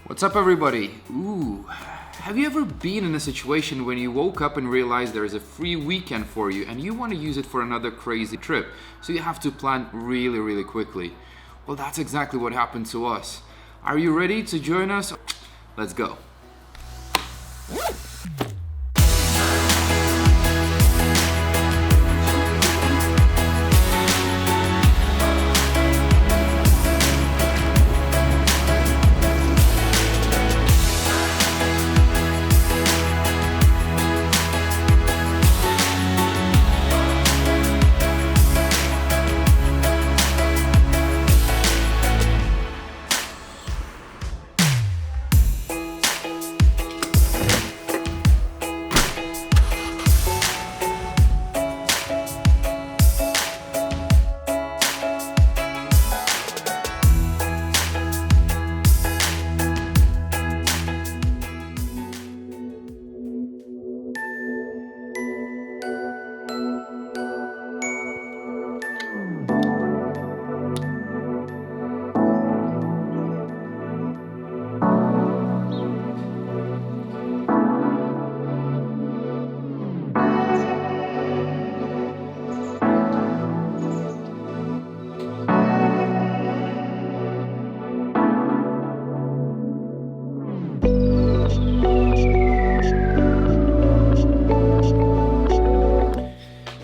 What's up, everybody? Have you ever been in a situation when you woke up and realized there is a free weekend for you and you want to use it for another crazy trip, so you have to plan really quickly? Well, that's exactly what happened to us. Are you ready to join us? Let's go.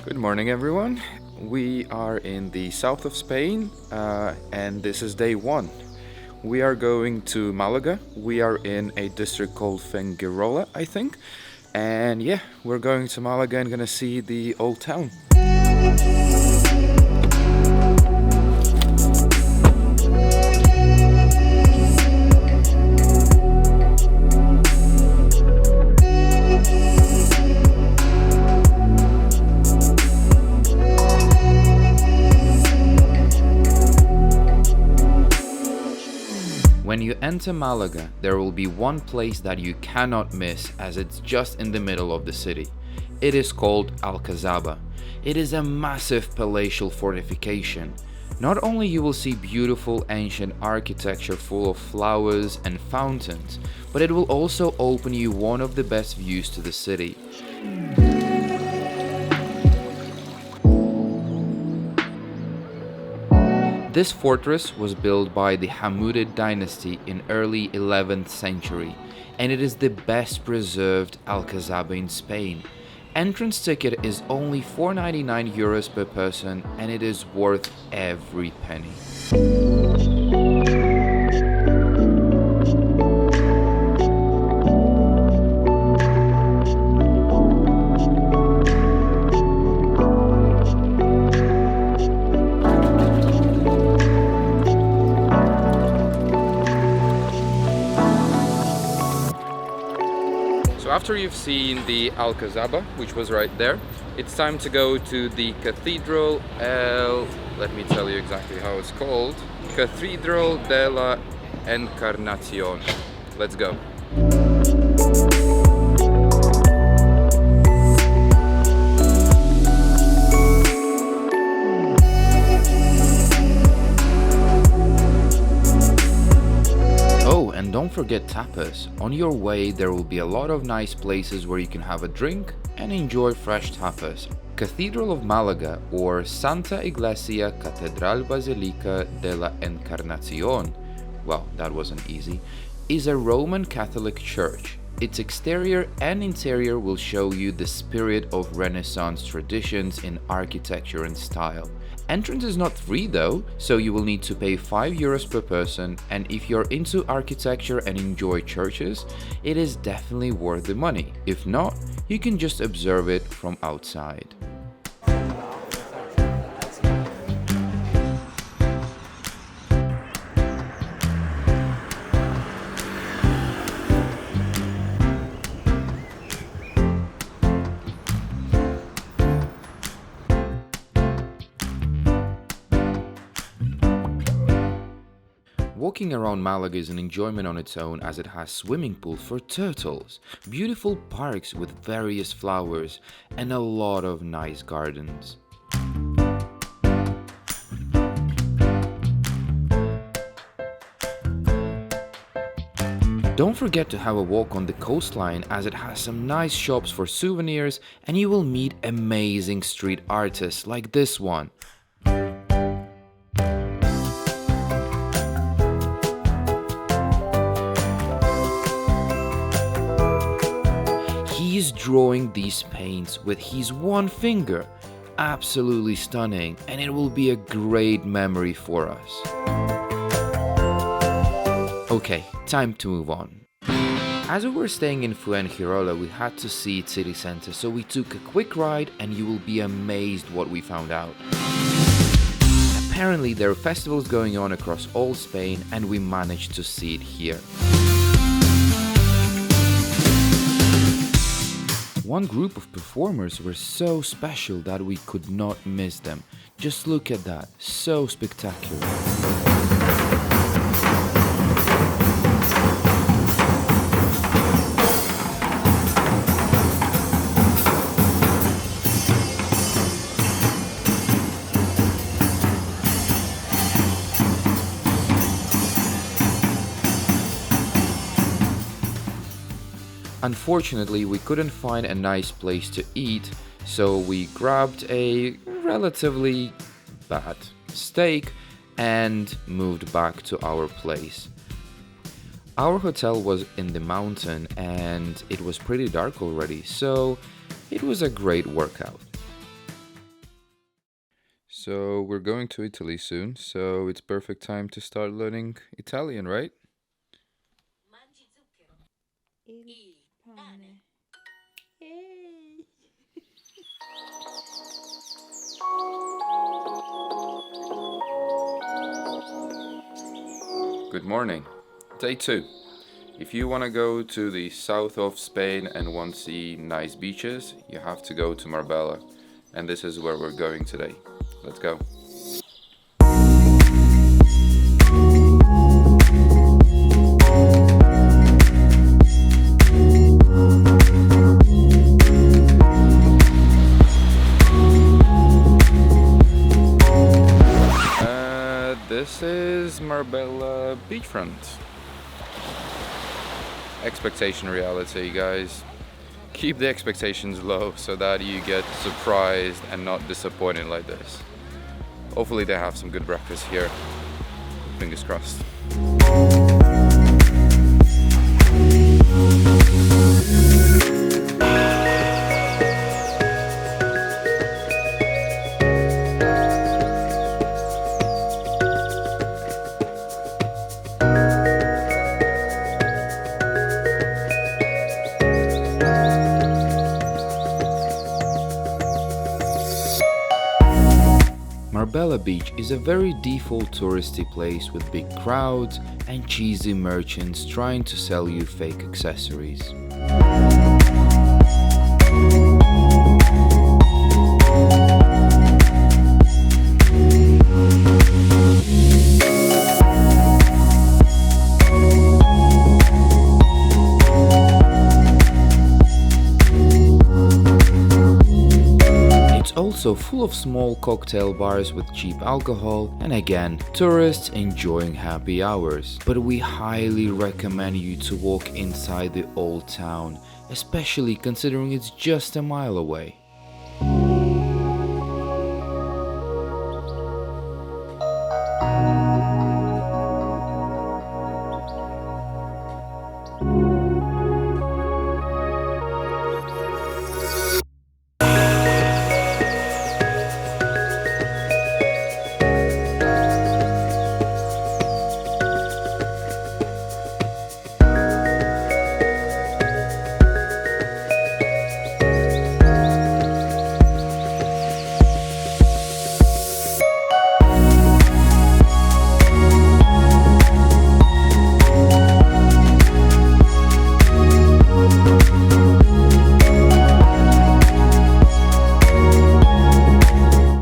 Good morning, everyone. We are in the south of Spain, and this is day one. We are going to Malaga. We are in a district called Fuengirola, I think. And yeah, we're going to Malaga and gonna see the old town. When you enter Malaga, there will be one place that you cannot miss, as it's just in the middle of the city. It is called Alcazaba. It is a massive palatial fortification. Not only you will see beautiful ancient architecture full of flowers and fountains, but it will also open you one of the best views to the city. This fortress was built by the Hammurid dynasty in early 11th century, and it is the best preserved Alcazaba in Spain. Entrance ticket is only €4.99 per person, and it is worth every penny. So after you've seen the Alcazaba, which was right there, it's time to go to the Cathedral let me tell you exactly how it's called. Cathedral de la Encarnacion. Let's go. And don't forget tapas. On your way, there will be a lot of nice places where you can have a drink and enjoy fresh tapas. Cathedral of Malaga, or Santa Iglesia Catedral Basilica de la Encarnacion, well, that wasn't easy, is a Roman Catholic church. Its exterior and interior will show you the spirit of Renaissance traditions in architecture and style. Entrance is not free though, so you will need to pay €5 per person, and if you're into architecture and enjoy churches, it is definitely worth the money. If not, you can just observe it from outside. Walking around Malaga is an enjoyment on its own, as it has swimming pools for turtles, beautiful parks with various flowers, and a lot of nice gardens. Don't forget to have a walk on the coastline as it has some nice shops for souvenirs and you will meet amazing street artists like this one. He is drawing these paints with his one finger. Absolutely stunning, and it will be a great memory for us. Okay, time to move on. As we were staying in Fuengirola, we had to see its city center, so we took a quick ride and you will be amazed what we found out. Apparently there are festivals going on across all Spain and we managed to see it here. One group of performers were so special that we could not miss them. Just look at that, so spectacular. Unfortunately, we couldn't find a nice place to eat, so we grabbed a relatively bad steak and moved back to our place. Our hotel was in the mountain and it was pretty dark already, so it was a great workout. So we're going to Italy soon, so it's perfect time to start learning Italian, right? Pane. Yay! Good morning. Day 2. If you want to go to the south of Spain and want to see nice beaches, you have to go to Marbella. And this is where we're going today. Let's go. This is Marbella beachfront. Expectation reality, guys. Keep the expectations low so that you get surprised and not disappointed like this. Hopefully they have some good breakfast here. Fingers crossed. Marbella Beach is a very default touristy place with big crowds and cheesy merchants trying to sell you fake accessories. Also full of small cocktail bars with cheap alcohol and again tourists enjoying happy hours. But we highly recommend you to walk inside the old town, especially considering it's just a mile away.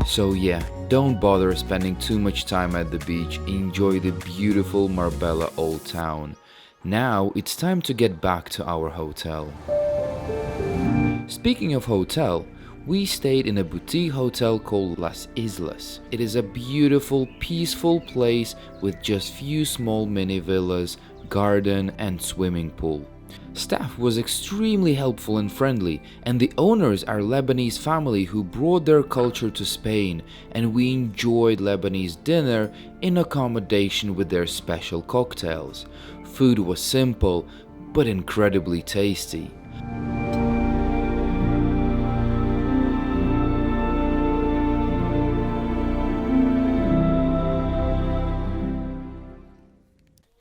So yeah, don't bother spending too much time at the beach, enjoy the beautiful Marbella Old Town. Now it's time to get back to our hotel. Speaking of hotel, we stayed in a boutique hotel called Las Islas. It is a beautiful, peaceful place with just few small mini villas, garden and swimming pool. Staff was extremely helpful and friendly, and the owners are Lebanese family who brought their culture to Spain, and we enjoyed Lebanese dinner in accommodation with their special cocktails. Food was simple but incredibly tasty.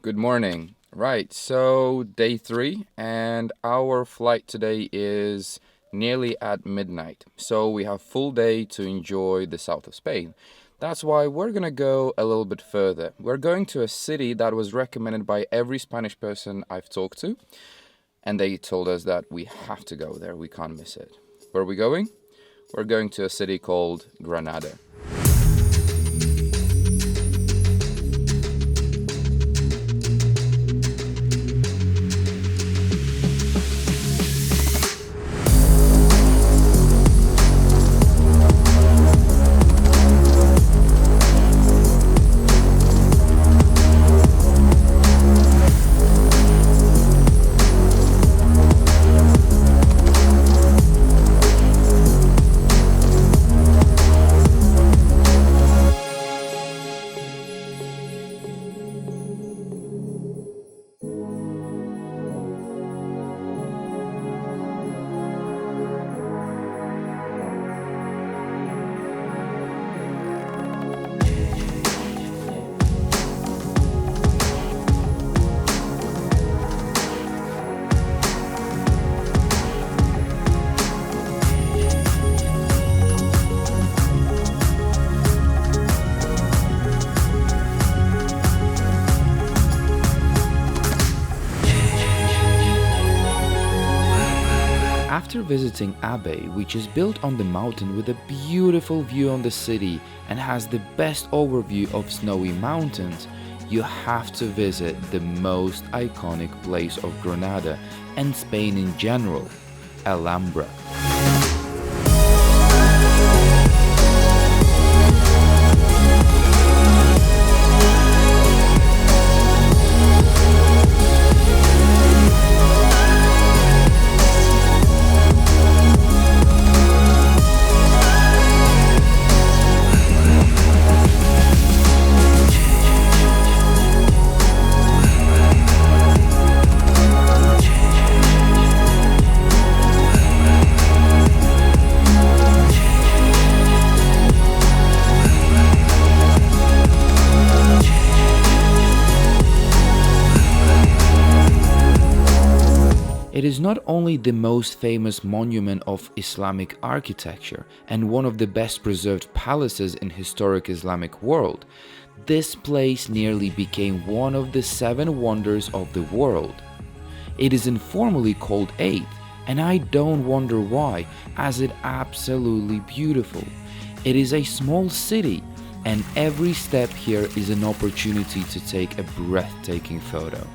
Good morning. Right, so day 3, and our flight today is nearly at midnight. So we have full day to enjoy the south of Spain. That's why we're gonna go a little bit further. We're going to a city that was recommended by every Spanish person I've talked to, and they told us that we have to go there, we can't miss it. Where are we going? We're going to a city called Granada. After visiting Abbey, which is built on the mountain with a beautiful view on the city and has the best overview of snowy mountains, you have to visit the most iconic place of Granada and Spain in general, Alhambra. It is not only the most famous monument of Islamic architecture and one of the best preserved palaces in historic Islamic world, this place nearly became one of the 7 wonders of the world. It is informally called 8th, and I don't wonder why, as it's absolutely beautiful. It is a small city, and every step here is an opportunity to take a breathtaking photo.